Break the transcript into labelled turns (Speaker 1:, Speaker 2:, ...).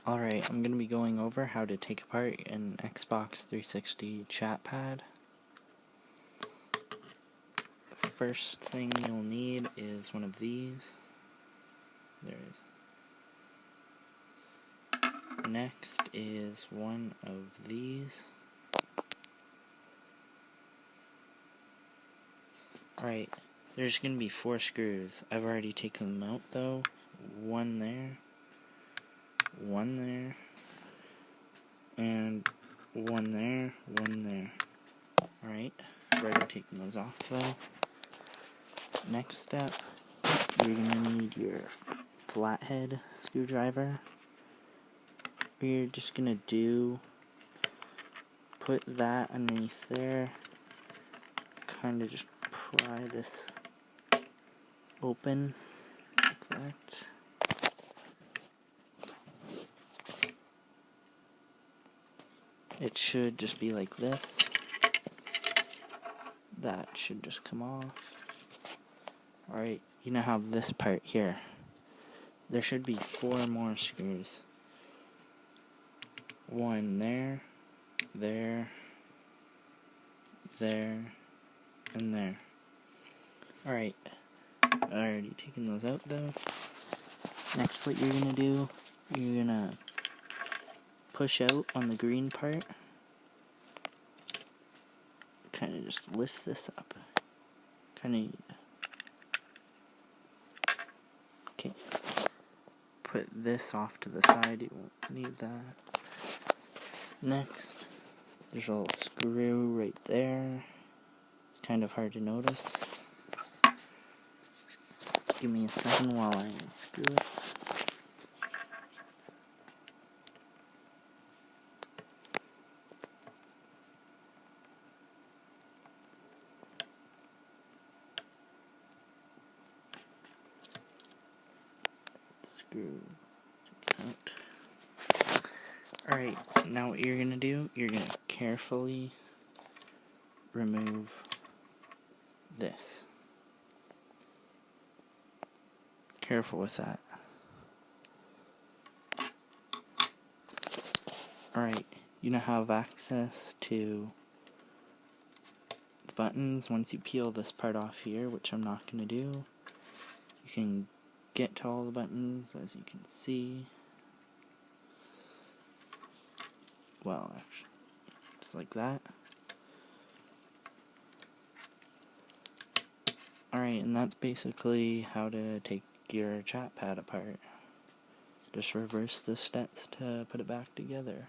Speaker 1: Alright, I'm going to be going over how to take apart an Xbox 360 chatpad. First thing you'll need is one of these. There it is. Next is one of these. Alright, there's going to be 4 screws. I've already taken them out though. One there, one there, and one there, one there. Alright, I've already taken those off though. Next step, you're going to need your flathead screwdriver. What you're just going to do, put that underneath there, kind of just pry this open like that. It should just be like this. That should just come off. Alright, you now have this part here. There should be 4 more screws. One there, there, there, and there. Alright, I already taken those out though. Next, what you're gonna do, you're gonna push out on the green part. Kind of just lift this up. Okay. Put this off to the side, you won't need that. Next, there's a little screw right there. It's kind of hard to notice. Give me a second while I unscrew it. Screw out. Alright, now what you're gonna do, you're gonna carefully remove this. Careful with that. Alright, you now have access to the buttons. Once you peel this part off here, which I'm not going to do, you can get to all the buttons, as you can see. Well, actually, just like that. Alright, and that's basically how to take your chat pad apart. Just reverse the steps to put it back together.